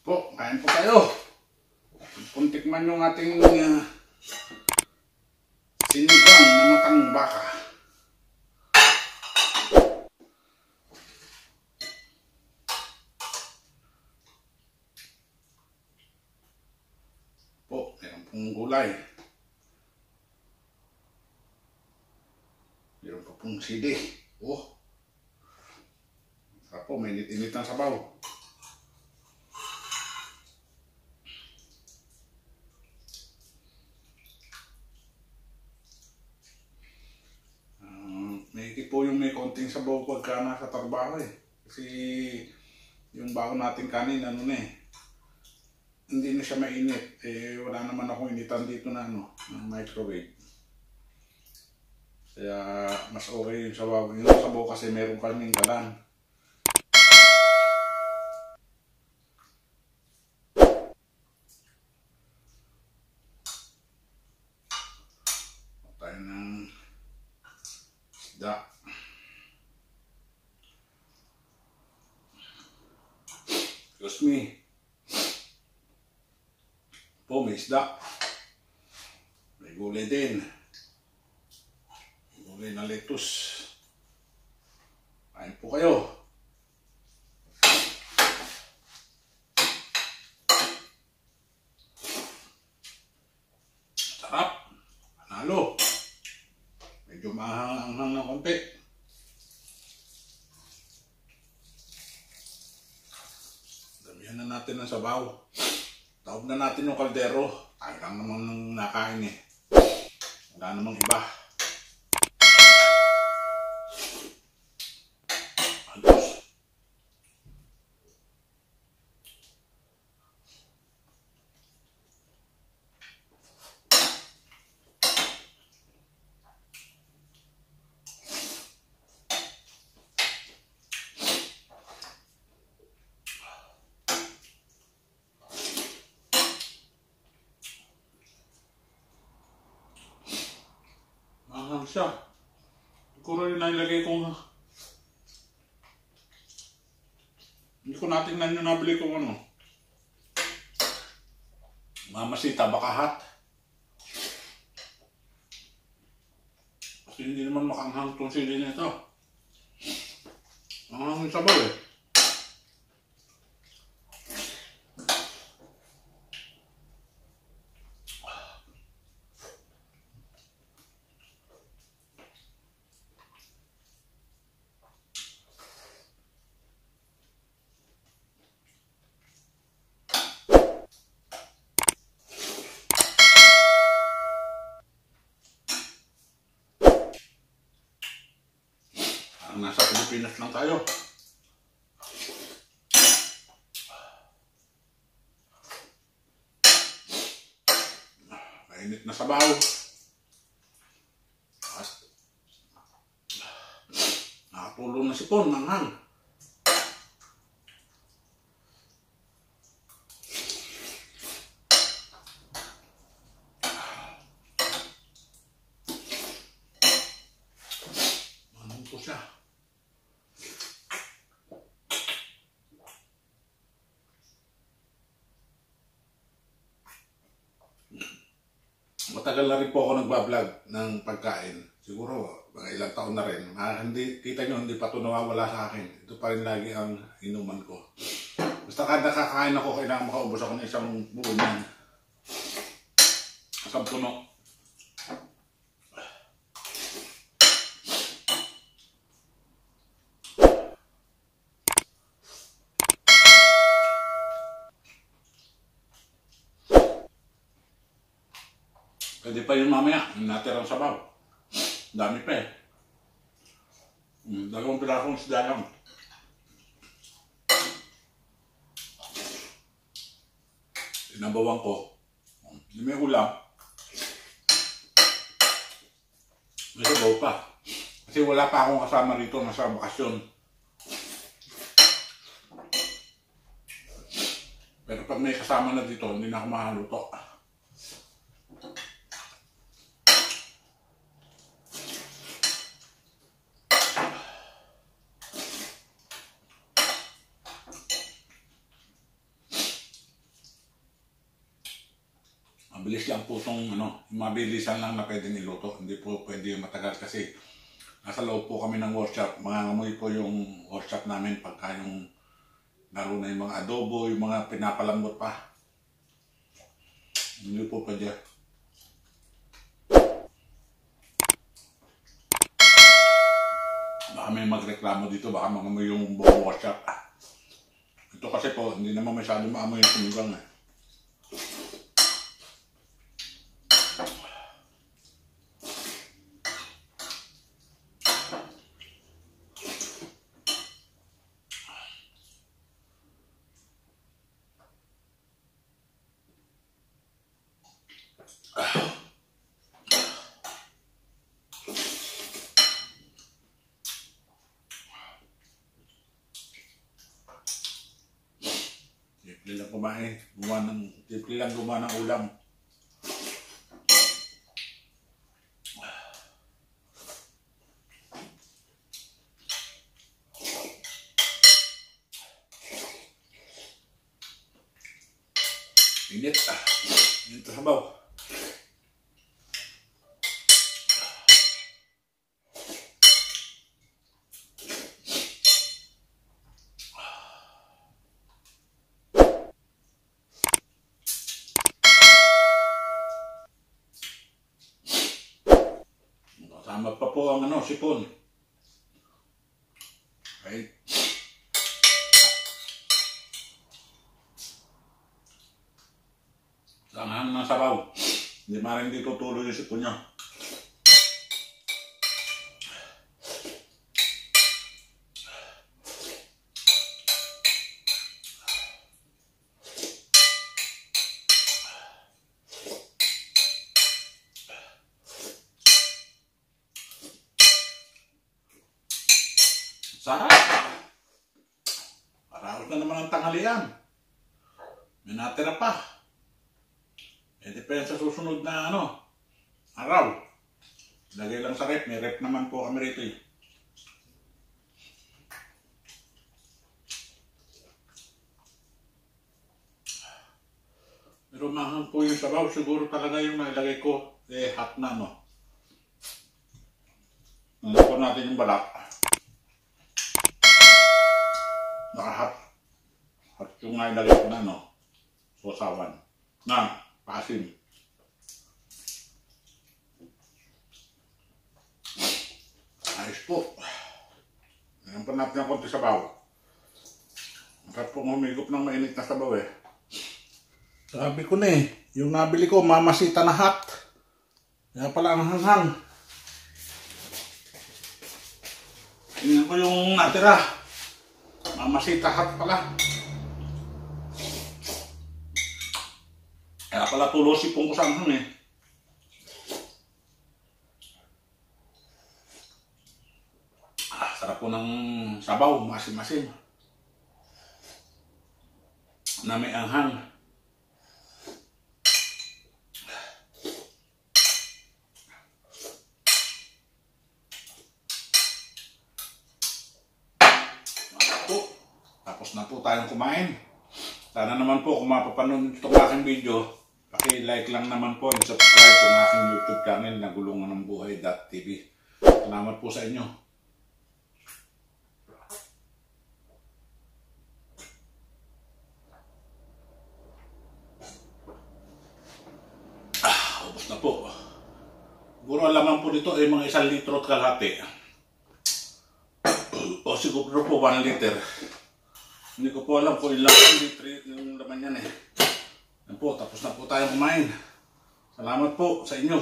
Po, kain po tayo. Puntikman yung ating sinigang na matang baka. Po, meron pong gulay. Meron pa pong sili. Oh, sarap po, may init-init ng sabaw. May po yung may konting sabaw pagka nasa trabaho eh. Kasi yung bago nating kanin hindi na siya mainit. Eh wala naman akong initan dito na ng microwave. Kaya mas okay yung sabaw. Yung sabaw kasi meron kaming galan. Tayo ng isda. Excuse me. Po, may isda. May gulay din. Gulay na lettuce. Kain po kayo. Sarap. Panalo. Medyo mahanghang ng konti. Damihan na natin ng sabaw. Taob na natin yung kaldero. Tayo lang naman ng nakain eh. Wala namang iba. Alos. Mahang siya. Siguro rin nailagay kong hindi ko natingnan yung nabili kong mamasita bakahat. Kasi hindi naman makanghang itong sili nito. Makanghang yung sabaw eh. Nasa Pilipinas lang tayo. Mainit na sabaw. Nakatulong na sipon, manghang. Manghang po siya. Matagal na rin po ako nagbablog ng pagkain. Siguro mga ilang taon na rin. Hindi, kita nyo, hindi pa ito nawawala sa akin. Ito pa rin lagi ang inuman ko. Basta kada kakain ako, kailangan makaubos ako ng isang buo niyan. Isang puno. Pwede pa yun mamaya, yung natirang sabaw. Dami pa eh. Dalawang pirasong isda lang. Tinabawan ko. Hindi may ulam. May sabaw pa. Kasi wala pa akong kasama rito, nasa bakasyon. Pero pag may kasama na dito, hindi na ako makaluto. Mabilis lang po itong mabilisan lang na pwede niluto. Hindi po pwede matagal kasi nasa loob po kami ng workshop. Mangangamoy po yung workshop namin pagka yung laro na yung mga adobo, yung mga pinapalambot pa. Hindi po pwede. Baka may magreklamo dito, baka mangamoy yung buong workshop. Ito kasi po, hindi naman masyado maamoy yung sinigang eh. Simple lang kumain, simple lang gumawa ng ulam. Init init sa sabaw. Kasama pa po ang sipon. Right? Samahan ng sabaw. Hindi maaaring dito tuloy yung sipon niya. Sarap! Paraos na naman ang tanghalian. May natira pa. Depende sa susunod na araw. Lagay lang sa rep. May rep naman po kami rito eh. Pero mahang po yung sabaw. Siguro talaga yung nailagay ko hot na Nalagyan natin yung balak. Nakahat. At yung nailagay ko na sosawan. Na, paasim. Ayos po. Ngayon pa natin ang konti sabaw. Masarap po humigop ng mainit na sabaw eh. Sabi ko na yung nabili ko, mamasita na hot. Kaya pala ang hanghang. Tingnan ko yung natira. Mamasita hot pala. Kaya pala tulos ipong ko sa anghang eh. Sarap po ng sabaw, masim-masim. Na may anghang. Tapos na po tayong kumain. Sana naman po kung mapapanood itong aking video, paki-like lang naman po and subscribe sa aking YouTube channel na gulunganangbuhay.tv. Salamat po sa inyo. Ubos na po. Siguro alaman po dito ay mga 1 litro at kalahati. O siguro po 1 liter. Hindi ko po alam kung ilang litro yung laman yan eh. Yan po, tapos na po tayong kumain. Salamat po sa inyo.